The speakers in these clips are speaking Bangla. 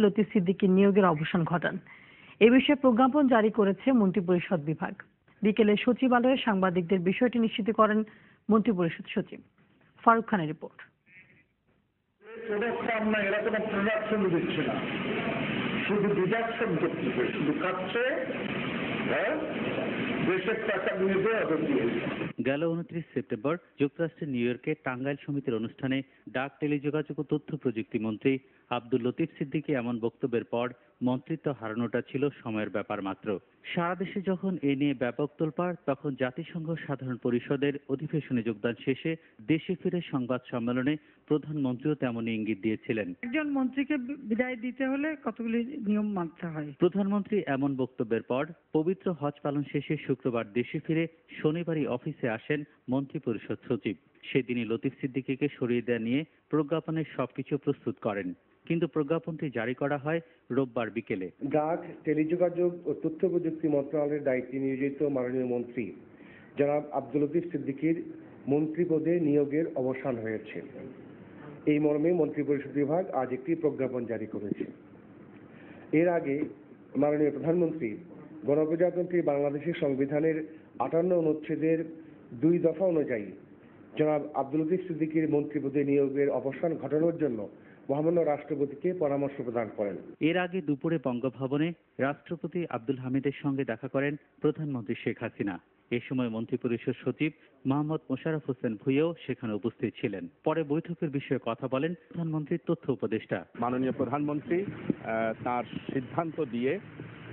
লতিফ সিদ্দিকীর নিয়োগের অবসান ঘটান। এ বিষয়ে প্রজ্ঞাপন জারি করেছে মন্ত্রিপরিষদ বিভাগ। বিকেলে সচিবালয়ে সাংবাদিকদের বিষয়টি নিশ্চিত করেন মন্ত্রিপরিষদ সচিব। ফারুক খানের রিপোর্ট। এরা কোনো প্রোডাকশন দিচ্ছে না, শুধু ডিডাকশন করতেছে, শুধু কাটছে, দেশের টাকা নিয়ে দিয়ে। গেল 29 সেপ্টেম্বর যুক্তরাষ্ট্রের নিউ ইয়র্কে টাঙ্গাইল সমিতির অনুষ্ঠানে ডাক, টেলিযোগাযোগ ও তথ্য প্রযুক্তি মন্ত্রী আব্দুল লতিফ সিদ্দিকী এমন বক্তব্যের পর মন্ত্রিত্ব হারানোটা ছিল সময়ের ব্যাপার মাত্র। সারা দেশে যখন এ নিয়ে ব্যাপক তোলপাড়, তখন জাতিসংঘ সাধারণ পরিষদের অধিবেশনে যোগদান শেষে দেশে ফিরে সংবাদ সম্মেলনে প্রধানমন্ত্রীও তেমনই ইঙ্গিত দিয়েছিলেন। একজন মন্ত্রীকে বিদায় দিতে হলে কতগুলি নিয়ম মানতে হয়। প্রধানমন্ত্রী এমন বক্তব্যের পর পবিত্র হজ পালন শেষে শুক্রবার দেশে ফিরে শনিবারই অফিসে আসেন মন্ত্রিপরিষদ সচিব। সেদিনই লতিফ সিদ্দিকীকে সরিয়ে দেওয়া নিয়ে প্রজ্ঞাপনের সবকিছু প্রস্তুত করেন, কিন্তু প্রজ্ঞাপনটি জারি করা হয় রোববার বিকেলে। ডাক, টেলিযোগাযোগ ও তথ্য প্রযুক্তি মন্ত্রণালয়ের দায়িত্বে নিয়োজিত মাননীয় মন্ত্রী জনাব আব্দুল লতিফ সিদ্দিকীর মন্ত্রী পদে নিয়োগের অবসান হয়েছে। এই মর্মে মন্ত্রিপরিষদ বিভাগ আজ একটি প্রজ্ঞাপন জারি করেছে। এর আগে মাননীয় প্রধানমন্ত্রী গণপ্রজাতন্ত্রী বাংলাদেশের সংবিধানের 58 অনুচ্ছেদের 2 দফা অনুযায়ী জনাব আব্দুল লতিফ সিদ্দিকীর মন্ত্রী পদে নিয়োগের অবসান ঘটানোর জন্য মহামান্য রাষ্ট্রপতিকে পরামর্শ প্রদান করেন। এর আগে দুপুরে বঙ্গভবনে রাষ্ট্রপতি আব্দুল হামিদের সঙ্গে দেখা করেন প্রধানমন্ত্রী শেখ হাসিনা। এ সময় মন্ত্রিপরিষদ সচিব মোহাম্মদ মোশাররফ হোসেন ভূঁইয়াও সেখানে উপস্থিত ছিলেন। পরে বৈঠকের বিষয়ে কথা বলেন প্রধানমন্ত্রীর তথ্য উপদেষ্টা। মাননীয় প্রধানমন্ত্রী তার সিদ্ধান্ত দিয়ে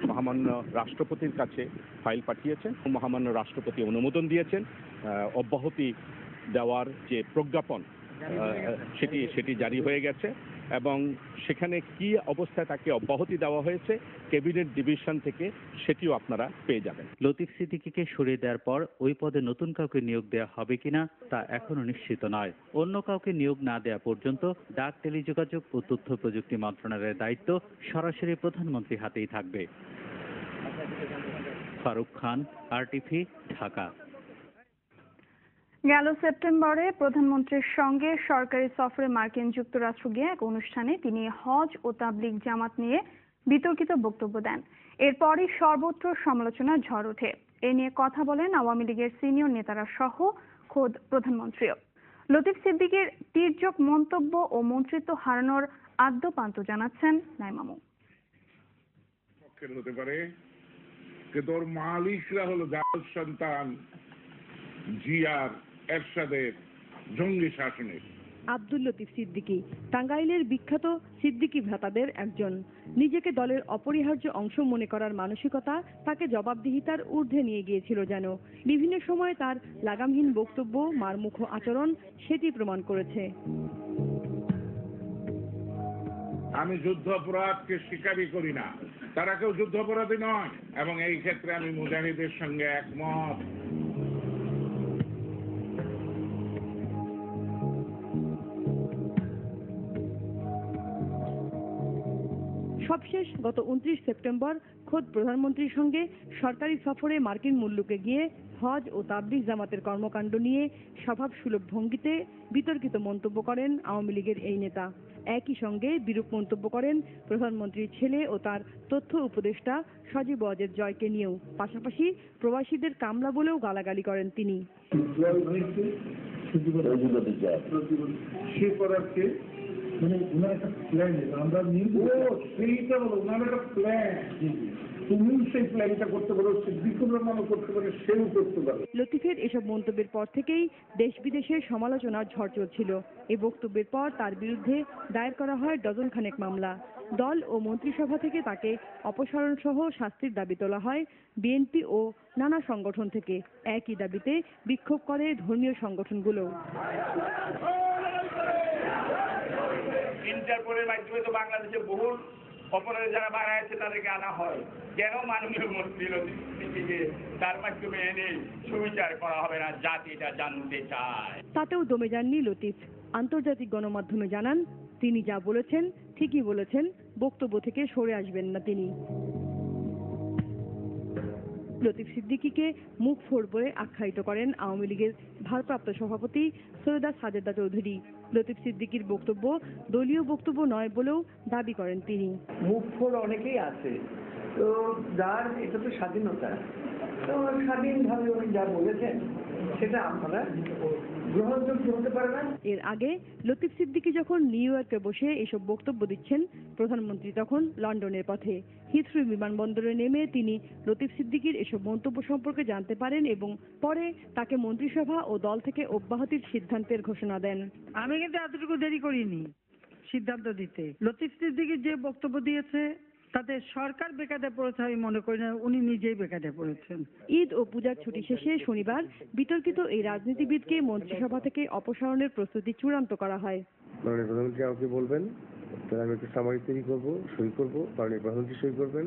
মহামান্য রাষ্ট্রপতির কাছে ফাইল পাঠিয়েছেন। মহামান্য রাষ্ট্রপতি অনুমোদন দিয়েছেন। অব্যাহতি দেওয়ার যে প্রজ্ঞাপন সেটি জারি হয়ে গেছে এবং সেখানে কি অবস্থায় তাকে অব্যাহতি দেওয়া হয়েছে ক্যাবিনেট ডিভিশন থেকে সেটিও আপনারা পেয়ে যাবেন। লতিফ সিদ্দিকীকে সরিয়ে দেওয়ার পর ওই পদে নতুন কাউকে নিয়োগ দেওয়া হবে কিনা তা এখনো নিশ্চিত নয়। অন্য কাউকে নিয়োগ না দেওয়া পর্যন্ত ডাক, টেলিযোগাযোগ ও তথ্য প্রযুক্তি মন্ত্রণালয়ের দায়িত্ব সরাসরি প্রধানমন্ত্রীর হাতেই থাকবে। ফারুক খান, RTV, ঢাকা। গেল সেপ্টেম্বরে প্রধানমন্ত্রীর সঙ্গে সরকারি সফরে মার্কিন যুক্তরাষ্ট্র গিয়ে এক অনুষ্ঠানে তিনি হজ ও তাবলিগ জামাত নিয়ে বিতর্কিত বক্তব্য দেন। এরপরই সর্বত্র সমালোচনার ঝড় ওঠে। এ নিয়ে কথা বলেন আওয়ামী লীগের সিনিয়র নেতারা সহ খোদ প্রধানমন্ত্রীও। লতিফ সিদ্দিকীর তীর্যক মন্তব্য ও মন্ত্রিত্ব হারানোর আদ্যোপান্ত জানাচ্ছেন নাইমামু। হতে পারে যে তোর মালিকরা হলো জাল সন্তান জিয়ার এরশাদের জঙ্গি শাসনের। আব্দুল লতিফ সিদ্দিকী টাঙ্গাইলের বিখ্যাত সিদ্দিকী ভ্রাতাদের একজন। নিজেকে দলের অপরিহার্য অংশ মনে করার মানসিকতা তাকে জবাবদিহিতার ঊর্ধ্বে নিয়ে গিয়েছিল যেন। বিভিন্ন সময় তার লাগামহীন বক্তব্য, মারমুখ আচরণ সেটি প্রমাণ করেছে। আমি যুদ্ধ অপরাধকে স্বীকারই করি না, তারা কেউ যুদ্ধ অপরাধী নয় এবং এই ক্ষেত্রে আমি মুজাহিদের সঙ্গে একমত। সবশেষ গত 29 সেপ্টেম্বর খোদ প্রধানমন্ত্রীর সঙ্গে সরকারি সফরে মার্কিন মুলুকে গিয়ে হজ ও তাবলিগ জামাতের কর্মকাণ্ড নিয়ে স্বভাবসুলভ ভঙ্গিতে বিতর্কিত মন্তব্য করেন আওয়ামী লীগের এই নেতা। একই সঙ্গে বিরূপ মন্তব্য করেন প্রধানমন্ত্রীর ছেলে ও তার তথ্য উপদেষ্টা সজীব ওয়াজেদ জয়কে নিয়েও। পাশাপাশি প্রবাসীদের কামলা বলেও গালাগালি করেন তিনি। মানে ওনার একটা প্ল্যান, আমরা সেইটা বলো ওনার একটা প্ল্যান, তুমি সেই প্ল্যানটা করতে পারো, সিদ্দিকুর রহমানও করতে পারে, সেও করতে পারে। লতিফের এসব মন্তব্যের পর থেকেই দেশ বিদেশে সমালোচনার ঝড় চলছিল। এই বক্তব্যের পর তার বিরুদ্ধে দায়ের করা হয় ডজন খানেক মামলা। দল ও মন্ত্রিসভা থেকে তাকে অপসারণ সহ শাস্তির দাবি তোলা হয় বিএনপি ও নানা সংগঠন থেকে। একই দাবিতে বিক্ষোভ করে ধর্মীয় সংগঠনগুলো। ইন্টারপোলের মাধ্যমে তো বাংলাদেশে বহু অপরাধে যারা মারা আছে তাদেরকে আনা হয়, কেন মাননীয় মন্ত্রী লতিফকে তার মাধ্যমে এনে সুবিচার করা হবে না? জাতি এটা জানতে চায়। তাতেও দমে যাননি লতিফ। আন্তর্জাতিক গণমাধ্যমে জানান তিনি যা বলেছেন ঠিকই বলেছেন, বক্তব্য থেকে সরে আসবেন না তিনি। লতিফ সিদ্দিকীকে মুখ ফোড় বলে আখ্যায়িত করেন আওয়ামী লীগের ভারপ্রাপ্ত সভাপতি সৈয়দা সাজেদা চৌধুরী। লতিফ সিদ্দিকীর বক্তব্য দলীয় বক্তব্য নয় বলেও দাবি করেন তিনি। মুখফোড় অনেকেই আছে, তো যার এটা তো স্বাধীনতা, তো স্বাধীনভাবে উনি যা বলেছেন সেটা আপনারা গ্রহণযোগ্য হতে পারে না। এর আগে লতিফ সিদ্দিকী যখন নিউ ইয়র্কে বসে এসব বক্তব্য দিচ্ছেন, প্রধানমন্ত্রী তখন লন্ডনের পথে। হিথ্রো বিমানবন্দরে নেমে তিনি লতিফ সিদ্দিকীর এসব মন্তব্য সম্পর্কে জানতে পারেন এবং পরে তাকে মন্ত্রিসভা ও দল থেকে অব্যাহতির সিদ্ধান্তের ঘোষণা দেন। আমি কিন্তু এতটুকু দেরি করিনি সিদ্ধান্ত দিতে। লতিফ সিদ্দিকী যে বক্তব্য দিয়েছে তাতে সরকার বেকায়দায় পড়েছে আমি মনে করি না, উনি নিজেই বেকায়দায় পড়েছেন। ঈদ ও পূজার ছুটি শেষে শনিবার বিতর্কিত এই রাজনীতিবিদকে মন্ত্রিসভা থেকে অপসারণের প্রস্তুতি চূড়ান্ত করা হয়। মাননীয় প্রধানমন্ত্রী আমাকে বলবেন, তাহলে আমি একটা সামারি তৈরি করবো, সই করবো, মাননীয় প্রধানমন্ত্রী সই করবেন,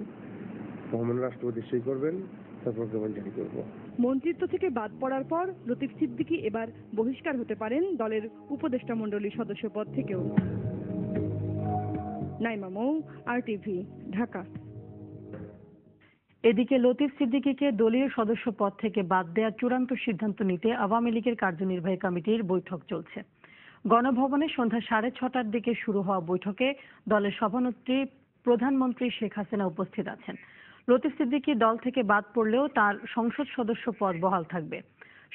মহামান্য রাষ্ট্রপতি সই করবেন, তারপর প্রজ্ঞাপন জারি করবো। মন্ত্রিত্ব থেকে বাদ পড়ার পর লতিফ সিদ্দিকী এবার বহিষ্কার হতে পারেন দলের উপদেষ্টা মণ্ডলীর সদস্য পদ থেকেও। নাইমা মৌ, RTV, ঢাকা। এদিকে লতিফ সিদ্দিকীকে দলীয় সদস্য পদ থেকে বাদ দেওয়ার চূড়ান্ত সিদ্ধান্ত নিতে আওয়ামী লীগের কার্যনির্বাহী কমিটির বৈঠক চলছে। গণভবনে সন্ধ্যা 6:30টার দিকে শুরু হওয়া বৈঠকে দলের সভানেত্রী প্রধানমন্ত্রী শেখ হাসিনা উপস্থিত আছেন। লতিফ সিদ্দিকী দল থেকে বাদ পড়লেও তার সংসদ সদস্য পদ বহাল থাকবে।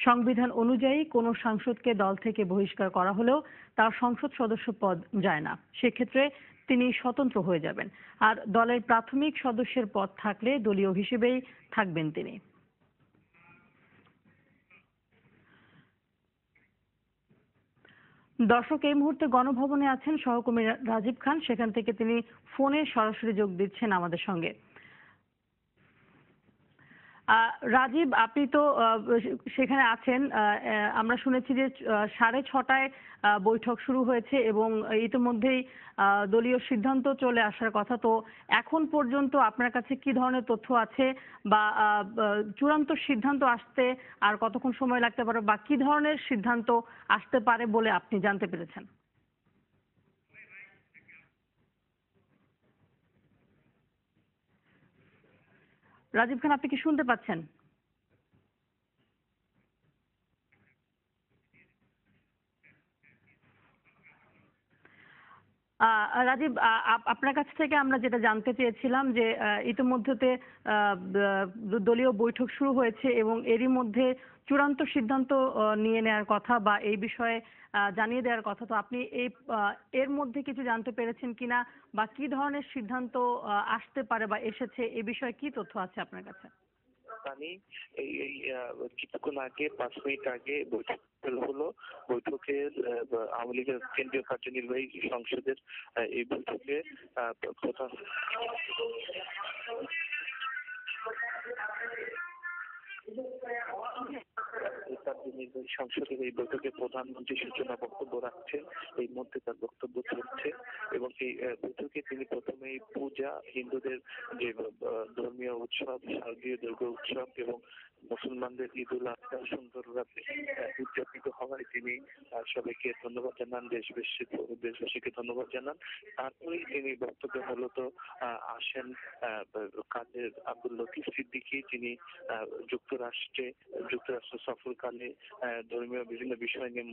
সংবিধান অনুযায়ী কোনো সাংসদকে দল থেকে বহিষ্কার করা হলেও তার সংসদ সদস্য পদ যায় না, সেক্ষেত্রে তিনি স্বতন্ত্র হয়ে যাবেন। আর দলের প্রাথমিক সদস্যের পদ থাকলে দলীয় হিসেবেই থাকবেন তিনি। দর্শক, এই মুহূর্তে গণভবনে আছেন সহকর্মী রাজীব খান, সেখান থেকে তিনি ফোনে সরাসরি যোগ দিচ্ছেন আমাদের সঙ্গে। রাজীব, আপনি তো সেখানে আছেন। আমরা শুনেছি যে 6:30টায় বৈঠক শুরু হয়েছে এবং ইতিমধ্যেই দলীয় সিদ্ধান্ত চলে আসার কথা। তো এখন পর্যন্ত আপনার কাছে কি ধরনের তথ্য আছে বা চূড়ান্ত সিদ্ধান্ত আসতে আর কতক্ষণ সময় লাগতে পারে বা কি ধরনের সিদ্ধান্ত আসতে পারে বলে আপনি জানতে পেরেছেন? রাজীব খান, আপনি কি শুনতে পাচ্ছেন? রাজীব, আপনার কাছ থেকে আমরা যেটা জানতে চেয়েছিলাম যে ইতিমধ্যে দলীয় বৈঠক শুরু হয়েছে এবং এরই মধ্যে চূড়ান্ত সিদ্ধান্ত নিয়ে নেওয়ার কথা বা এই বিষয়ে জানিয়ে দেওয়ার কথা। তো আপনি এর মধ্যে কিছু জানতে পেরেছেন কিনা বা কি ধরনের সিদ্ধান্ত আসতে পারে বা এসেছে, এ বিষয়ে কি তথ্য আছে আপনার কাছে? এই কিছুক্ষণ আগে 5 মিনিট আগে বৈঠক হলো। বৈঠকের আওয়ামী লীগের কেন্দ্রীয় কার্যনির্বাহী সংসদের এই বৈঠকে প্রধান কার্যনির্বাহী সংসদের এই বৈঠকে প্রধানমন্ত্রী সূচনা বক্তব্য রাখছেন। এই মধ্যে তার বক্তব্য চলছে এবং এই বৈঠকে তিনি প্রথমেই পূজা, হিন্দুদের যে ধর্মীয় উৎসব শারদীয় দুর্গা উৎসব এবং মুসলমানদের ঈদ উল আজহা সুন্দরভাবে উদযাপিত হওয়ায় তিনি সবাইকে ধন্যবাদ জানান, দেশবাসীকে ধন্যবাদ জানান। তারপরেই তিনি বক্তব্যে মূলত আসেন কাদের আব্দুল লতিফ সিদ্দিকী, যিনি যুক্তরাষ্ট্র সফরকালে ধর্মীয় বিভিন্ন বিষয় নিয়ে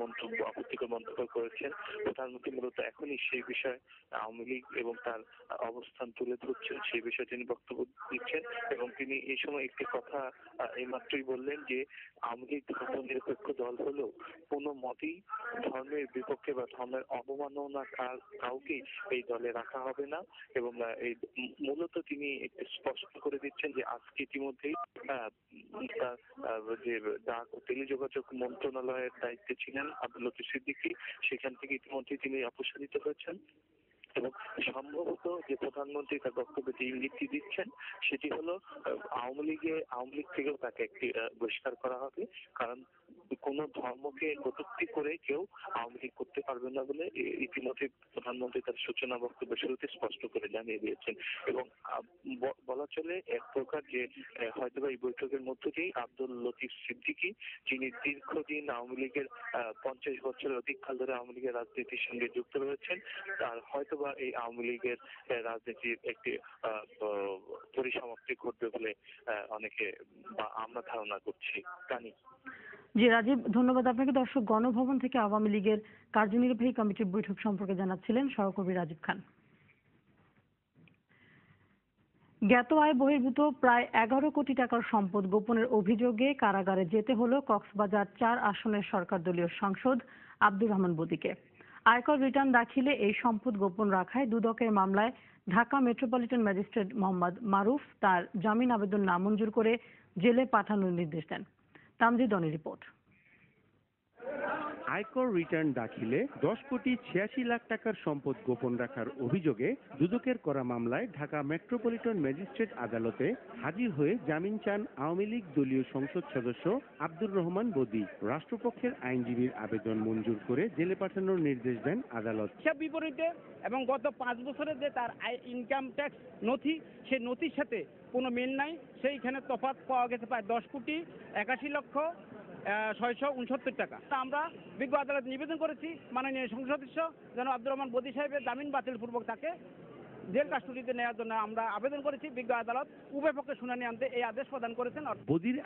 আপত্তিকর মন্তব্য করেছেন। প্রধানমন্ত্রী মূলত এখনই সেই বিষয়ে আওয়ামী লীগ এবং তার অবস্থান তুলে ধরছেন, সেই বিষয়ে তিনি বক্তব্য দিচ্ছেন এবং তিনি এই সময় একটি কথা এইমাত্রই বললেন যে আওয়ামী লীগ ধর্মনিরপেক্ষ দল হলেও কোনো মতেই ধর্মের বিপক্ষে বা ধর্মের অবমাননা কাউকেই এই দলে রাখা হবে না এবং এই মূলত তিনি স্পষ্ট করে দিচ্ছেন যে আজকে ইতিমধ্যেই যে ডাক ও টেলিযোগাযোগ মন্ত্রণালয়ের দায়িত্বে ছিলেন আব্দুল লতিফ সিদ্দিকী, সেখান থেকে ইতিমধ্যেই তিনি অপসারিত হয়েছেন এবং সম্ভবত যে প্রধানমন্ত্রী তার বক্তব্যে যে ইঙ্গিতটি দিচ্ছেন সেটি হলো আওয়ামী লীগ থেকেও তাকে একটি বহিষ্কার করা হবে, কারণ কোন ধর্মকে কটূক্তি করে কেউ আওয়ামী লীগ করতে পারবে না বলে ইতিমধ্যে প্রধানমন্ত্রী তার সূচনা বক্তব্যের শুরুতে স্পষ্ট করে জানিয়ে দিয়েছেন এবং বলা চলে এক প্রকার যে হয়তোবা এই বৈঠকের মধ্য দিয়েই আব্দুল লতিফ সিদ্দিকী, যিনি দীর্ঘদিন আওয়ামী লীগের 50 বছরের অধিক কাল ধরে আওয়ামী লীগের রাজনীতির সঙ্গে যুক্ত রয়েছেন, তার হয়তোবা এই আওয়ামী লীগের রাজনীতির একটি পরিসমাপ্তি ঘটবে বলে অনেকে বা আমরা ধারণা করছি। কানি জি রাজীব, ধন্যবাদ আপনাকে। দর্শক, গণভবন থেকে আওয়ামী লীগের কার্যনির্বাহী কমিটির বৈঠক সম্পর্কে জানাচ্ছিলেন সহকর্মী রাজীব খান। জ্ঞাত আয় বহির্ভূত প্রায় 11 কোটি টাকার সম্পদ গোপনের অভিযোগে কারাগারে যেতে হলো কক্সবাজার 4 আসনের সরকার দলীয় সাংসদ আব্দুর রহমান বদিকে। আয়কর রিটার্ন দাখিলে এই সম্পদ গোপন রাখায় দুদকের মামলায় ঢাকা মেট্রোপলিটন ম্যাজিস্ট্রেট মোহাম্মদ মারুফ তার জামিন আবেদন নামঞ্জুর করে জেলে পাঠানোর নির্দেশ দেন। তামজিদ অনির রিপোর্ট। আয়কর রিটার্ন দাখিলে 10 কোটি 86 লাখ টাকার সম্পদ গোপন রাখার অভিযোগে দুদকের করা মামলায় ঢাকা মেট্রোপলিটন ম্যাজিস্ট্রেট আদালতে হাজির হয়ে জামিন চান আওয়ামী লীগ দলীয় সংসদ সদস্য আব্দুর রহমান বদি। রাষ্ট্রপক্ষের আইনজীবীর আবেদন মঞ্জুর করে জেলে পাঠানোর নির্দেশ দেন আদালত। হিসাব বিপরীতে এবং গত 5 বছরের যে তার ইনকাম ট্যাক্স নথি, সেই নথির সাথে কোনো মিল নাই। সেইখানে তফাৎ পাওয়া গেছে প্রায় 10 কোটি 81 লক্ষ 669 টাকা। আমরা বিজ্ঞ আদালত নিবেদন করেছি মাননীয় সংসদ সদস্য যেন আব্দুর রহমান বদি সাহেবের জামিন বাতিল পূর্বক তাকে জেল কাস্টডিতে নেওয়ার জন্য আমরা আবেদন করেছি। বিজ্ঞ আদালত উভয় পক্ষে শুনানি আনতে এই আদেশ প্রদান করেছেন। বদির